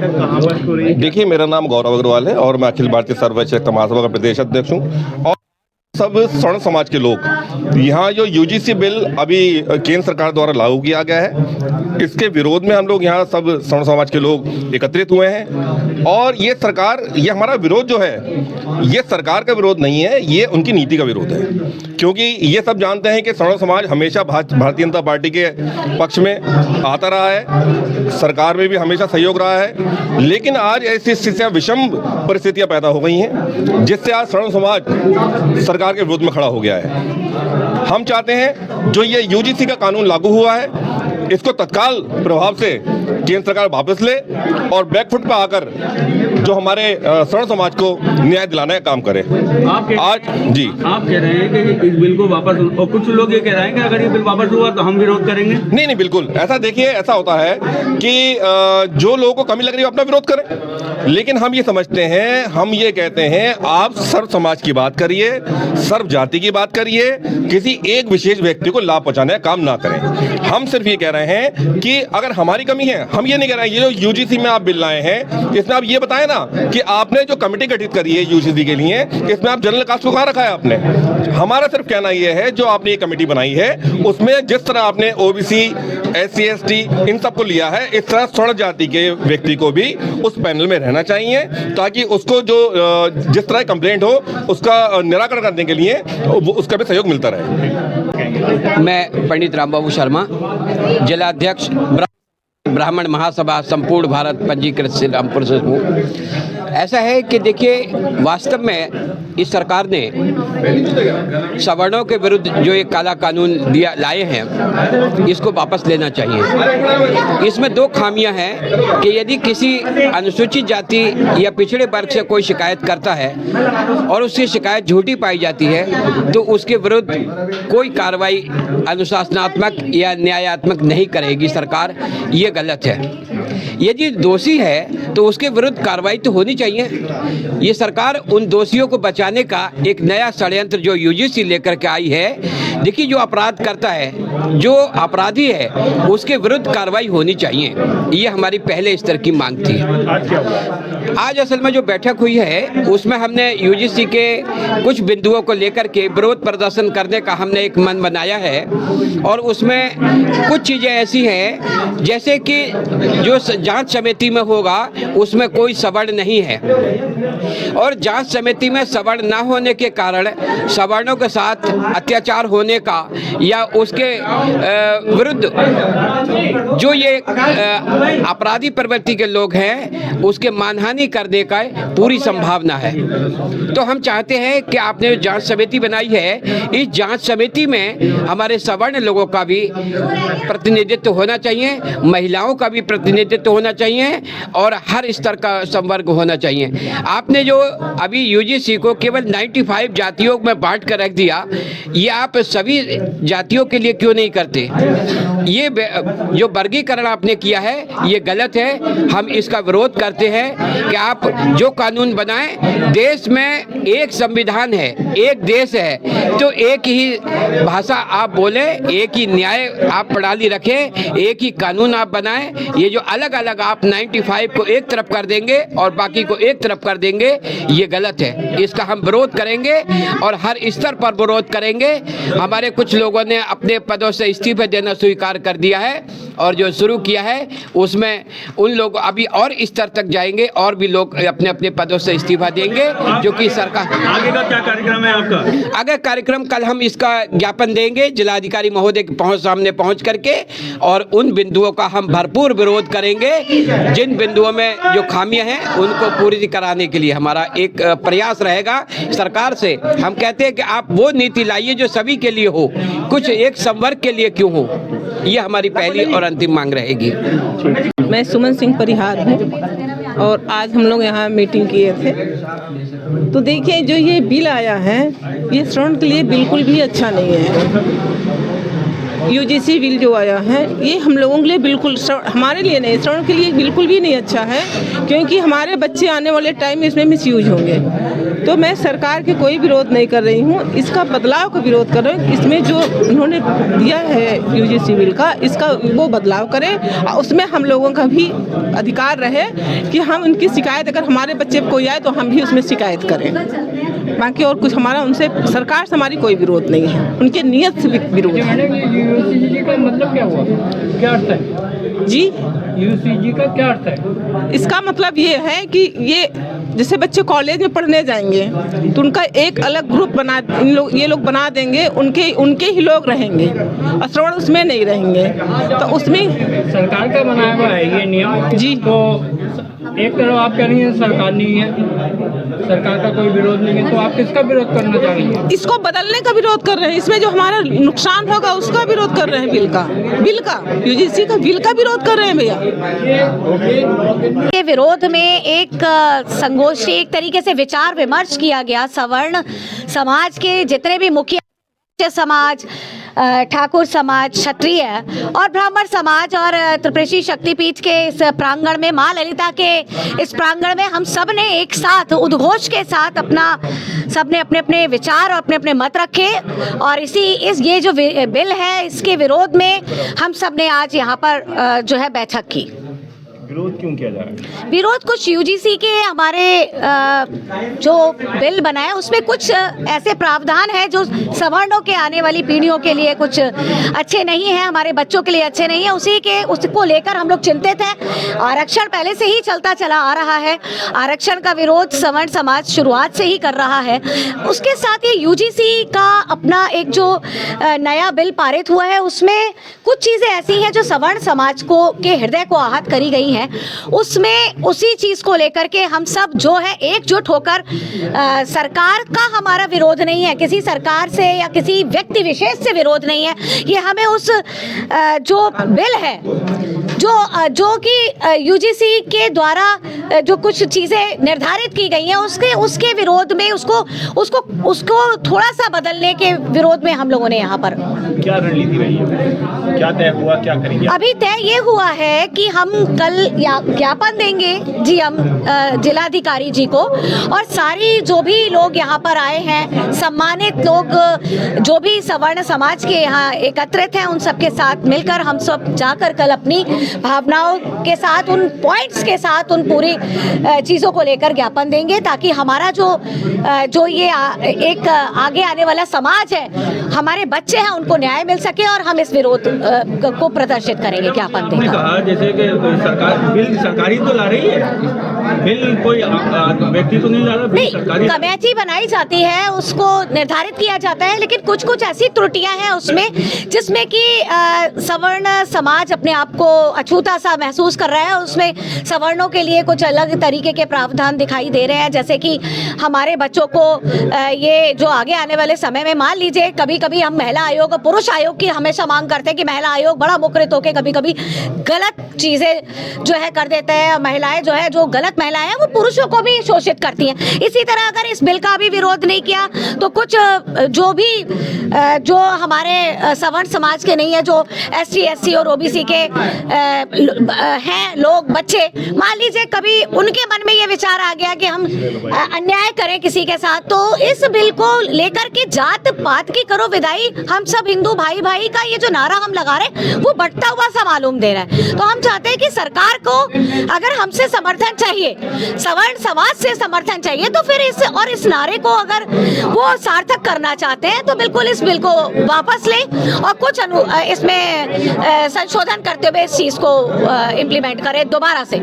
बैठक कहाँ पर हो रही है? देखिए, मेरा नाम गौरव अग्रवाल है और मैं अखिल भारतीय सर्व शिक्षक महासभा का प्रदेश अध्यक्ष हूँ। और सब स्वर्ण समाज के लोग यहाँ जो यूजीसी बिल अभी केंद्र सरकार द्वारा लागू किया गया है, इसके विरोध में हम लोग यहाँ सब स्वर्ण समाज के लोग एकत्रित हुए हैं। और ये हमारा विरोध जो है, ये सरकार का विरोध नहीं है, ये उनकी नीति का विरोध है। क्योंकि ये सब जानते हैं कि स्वर्ण समाज हमेशा भारतीय जनता पार्टी के पक्ष में आता रहा है, सरकार में भी हमेशा सहयोग रहा है। लेकिन आज ऐसी स्थितियाँ, विषम परिस्थितियाँ पैदा हो गई हैं, जिससे आज स्वर्ण समाज सरकार के विरोध में खड़ा हो गया है। हम चाहते हैं जो ये यूजीसी का कानून लागू हुआ है, इसको तत्काल प्रभाव से केंद्र सरकार वापस ले और बैकफुट पर आकर जो हमारे स्वर्ण समाज को न्याय दिलाने का काम करे। आप कह रहे हैं कि इस बिल को वापस, और कुछ लोग ये कह रहे हैं कि अगर ये बिल वापस हुआ तो हम विरोध करेंगे। नहीं, बिल्कुल ऐसा देखिए, ऐसा होता है कि जो लोगों को कमी लग रही है अपना विरोध करें, लेकिन हम ये समझते हैं, हम ये कहते हैं, आप सर्व समाज की बात करिए, सर्व जाति की बात करिए, किसी एक विशेष व्यक्ति को लाभ पहुंचाने का काम ना करें। हम सिर्फ ये कह रहे हैं कि अगर हमारी कमी है, हम ये नहीं कह रहे हैं ये जो यूजीसी में आप बिल लाए हैं, इसमें आप ये बताएं ना कि आपने जो कमेटी गठित करी है यूजीसी के लिए, इसमें आप जनरल कास्ट को कहाँ रखा है आपने। हमारा सिर्फ कहना ये है, जो आपने ये कमेटी बनाई है उसमें जिस तरह आपने ओबीसी, SC ST इन सबको लिया है, इस तरह स्वर्ण जाति के व्यक्ति को भी उस पैनल में रहना चाहिए, ताकि उसको जो जिस तरह कंप्लेंट हो उसका निराकरण करने के लिए उसका भी सहयोग मिलता रहे। मैं पंडित रामबाबू शर्मा, जिलाध्यक्ष ब्राह्मण महासभा संपूर्ण भारत पंजीकृत श्री रामपुर से हूँ। ऐसा है कि देखिए, वास्तव में इस सरकार ने सवर्णों के विरुद्ध जो एक काला कानून लाए हैं, इसको वापस लेना चाहिए। इसमें दो खामियां हैं कि यदि किसी अनुसूचित जाति या पिछड़े वर्ग से कोई शिकायत करता है और उसकी शिकायत झूठी पाई जाती है, तो उसके विरुद्ध कोई कार्रवाई अनुशासनात्मक या न्यायात्मक नहीं करेगी सरकार, ये गलत है। यदि दोषी है तो उसके विरुद्ध कार्रवाई तो होनी चाहिए। ये सरकार उन दोषियों को बचाने का एक नया षड्यंत्र जो यूजीसी लेकर के आई है। देखिए, जो अपराध करता है, जो अपराधी है, उसके विरुद्ध कार्रवाई होनी चाहिए। ये हमारी पहले स्तर की मांग थी। आज असल में जो बैठक हुई है, उसमें हमने यूजीसी के कुछ बिंदुओं को लेकर के विरोध प्रदर्शन करने का हमने एक मन बनाया है। और उसमें कुछ चीज़ें ऐसी हैं जैसे कि जो जांच समिति में होगा उसमें कोई सवर्ण नहीं है, और जांच समिति में सवर्ण ना होने के कारण सवर्णों के साथ अत्याचार होने का या उसके विरुद्ध जो ये अपराधी प्रवृत्ति के लोग हैं उसके मानहानि करने का पूरी संभावना है। तो हम चाहते हैं कि आपने जो जांच समिति बनाई है, इस जांच समिति में हमारे सवर्ण लोगों का भी प्रतिनिधित्व होना चाहिए, महिलाओं का भी प्रतिनिधित्व होना चाहिए और हर स्तर का संवर्ग होना चाहिए। आपने जो अभी यूजीसी को केवल 95 जातियों में बांट कर रख दिया, ये आप सभी जातियों के लिए क्यों नहीं करते? ये जो वर्गीकरण आपने किया है ये गलत है। हम इसका विरोध करते हैं कि आप जो कानून बनाएं, देश में एक संविधान है, एक देश है, तो एक ही भाषा आप बोले, एक ही न्याय आप प्रणाली रखें, एक ही कानून आप बनाएं। ये जो अलग अलग आप 95 को एक तरफ कर देंगे और बाकी को एक तरफ कर देंगे, ये गलत है। इसका हम विरोध करेंगे और हर स्तर पर विरोध करेंगे। हमारे कुछ लोगों ने अपने पदों से इस्तीफे देना स्वीकार कर दिया है और जो शुरू किया है उसमें उन लोग अभी और स्तर तक जाएंगे और भी लोग अपने अपने पदों से इस्तीफा देंगे, जो कि सरकार। आगे का क्या कार्यक्रम है आपका? आगे कार्यक्रम कल हम इसका ज्ञापन देंगे जिलाधिकारी महोदय के सामने पहुंच करके, और उन बिंदुओं का हम भरपूर विरोध करेंगे। जिन बिंदुओं में जो खामियां हैं उनको पूरी कराने के लिए हमारा एक प्रयास रहेगा सरकार से। हम कहते हैं कि आप वो नीति लाइए जो सभी के लिए हो, कुछ एक संवर्ग के लिए क्यों हो। ये हमारी पहली और अंतिम मांग रहेगी। मैं सुमन सिंह परिहार हूँ और आज हम लोग यहाँ मीटिंग किए थे। तो देखिए, जो ये बिल आया है ये श्रवण के लिए बिल्कुल भी अच्छा नहीं है। यूजीसी बिल जो आया है ये हम लोगों के लिए बिल्कुल, हमारे लिए नहीं, श्रवण के लिए बिल्कुल भी नहीं अच्छा है, क्योंकि हमारे बच्चे आने वाले टाइम में इसमें मिसयूज होंगे। तो मैं सरकार के कोई विरोध नहीं कर रही हूँ, इसका बदलाव का विरोध कर रही हूँ। इसमें जो उन्होंने दिया है यूजीसी बिल का, इसका वो बदलाव करें और उसमें हम लोगों का भी अधिकार रहे कि हम उनकी शिकायत, अगर हमारे बच्चे पर कोई आए तो हम भी उसमें शिकायत करें। बाकी और कुछ हमारा उनसे, सरकार से हमारी कोई विरोध नहीं है, उनके नियत से विरोध है। यूसीजी का मतलब क्या हुआ, क्या अर्थ है जी? यूसीजी का क्या अर्थ है? इसका मतलब ये है कि ये जैसे बच्चे कॉलेज में पढ़ने जाएंगे तो उनका एक अलग ग्रुप बना, ये लोग बना देंगे, उनके ही लोग रहेंगे और श्रवण उसमें नहीं रहेंगे। तो उसमें सरकार का बनाया हुआ है ये नियम जी। तो एक तरफ आप कह रही हैं सरकार नहीं है, सरकार का कोई विरोध नहीं है, तो आप किसका विरोध करना चाह रही हैं? इसको बदलने का विरोध कर रहे हैं, इसमें जो हमारा नुकसान होगा उसका विरोध कर रहे हैं। बिल का यूजीसी का बिल का विरोध कर रहे हैं भैया। के विरोध में एक संगोष्ठी, एक तरीके से विचार विमर्श किया गया। सवर्ण समाज के जितने भी मुखिया समाज, ठाकुर समाज, क्षत्रिय और ब्राह्मण समाज और त्रिपुरेश्वरी शक्तिपीठ के इस प्रांगण में, माँ ललिता के इस प्रांगण में हम सब ने एक साथ उद्घोष के साथ सबने अपने अपने विचार और अपने अपने मत रखे और ये जो बिल है इसके विरोध में हम सब ने आज यहाँ पर जो है बैठक की। विरोध क्यों किया जा रहा है? विरोध कुछ यूजीसी के हमारे जो बिल बनाए उसमें कुछ ऐसे प्रावधान है जो सवर्णों के आने वाली पीढ़ियों के लिए कुछ अच्छे नहीं है, हमारे बच्चों के लिए अच्छे नहीं है। उसको लेकर हम लोग चिंतित हैं। आरक्षण पहले से ही चलता चला आ रहा है, आरक्षण का विरोध सवर्ण समाज शुरुआत से ही कर रहा है। उसके साथ ये यूजीसी का अपना एक जो नया बिल पारित हुआ है उसमें कुछ चीज़ें ऐसी हैं जो सवर्ण समाज के हृदय को आहत करी गई हैं। उसमें उसी चीज को लेकर के हम सब जो है एकजुट होकर, सरकार का हमारा विरोध नहीं है, किसी सरकार से या किसी व्यक्ति विशेष से विरोध नहीं है। ये हमें उस जो बिल है जो कि यूजीसी के द्वारा जो कुछ चीजें निर्धारित की गई हैं उसके विरोध में, उसको थोड़ा सा बदलने के विरोध में हम लोगों ने यहाँ पर क्या रणनीति रही है, क्या तय हुआ, क्या करेंगे? अभी तय ये हुआ है कि हम कल ज्ञापन देंगे जी, हम जिलाधिकारी जी को, और सारी जो भी लोग यहाँ पर आए हैं, सम्मानित लोग जो भी सवर्ण समाज के यहाँ एकत्रित हैं, उन सबके साथ मिलकर हम सब जाकर कल अपनी भावनाओं के साथ, उन पॉइंट्स के साथ, उन पूरी चीज़ों को लेकर ज्ञापन देंगे ताकि हमारा जो ये एक आगे आने वाला समाज है, हमारे बच्चे हैं, उनको न्याय मिल सके और हम इस विरोध को प्रदर्शित करेंगे ज्ञापन देकर। कहा जैसे कि सरकार बिल सरकारी तो ला रही है, बिल कोई व्यक्ति तो नहीं ला रहा, बिल सरकारी कमेटी बनाई जाती है, उसको निर्धारित किया जाता है, लेकिन कुछ ऐसी त्रुटियां हैं उसमें जिसमें कि सवर्ण समाज अपने आप को अछूता सा महसूस कर रहा है। उसमें सवर्णों के लिए कुछ अलग तरीके के प्रावधान दिखाई दे रहे हैं, जैसे कि हमारे बच्चों को ये जो आगे आने वाले समय में, मान लीजिए कभी कभी हम महिला आयोग और पुरुष आयोग की हमेशा मांग करते हैं कि महिला आयोग बड़ा मुखरित होकर कभी कभी गलत चीजें जो है कर देते हैं, महिलाएं जो है, जो गलत महिलाएं हैं वो पुरुषों को भी शोषित करती हैं। इसी तरह अगर इस बिल का भी विरोध नहीं किया तो कुछ जो हमारे सवर्ण समाज के नहीं है, जो ST SC और OBC के हैं लोग, बच्चे, मान लीजिए कभी उनके मन में ये विचार आ गया कि हम अन्याय करें किसी के साथ, तो इस बिल को लेकर के जात पात की करो विदाई, हम सब हिंदू भाई भाई का ये जो नारा हम लगा रहे हैं वो बढ़ता हुआ सा मालूम दे रहा है। तो हम चाहते हैं कि सरकार को अगर हमसे समर्थन चाहिए, सवर्ण समाज से समर्थन चाहिए, तो फिर इस नारे को अगर वो सार्थक करना चाहते हैं तो बिल्कुल इस बिल को वापस लें और कुछ इसमें संशोधन करते हुए इस चीज को इम्प्लीमेंट करें दोबारा से।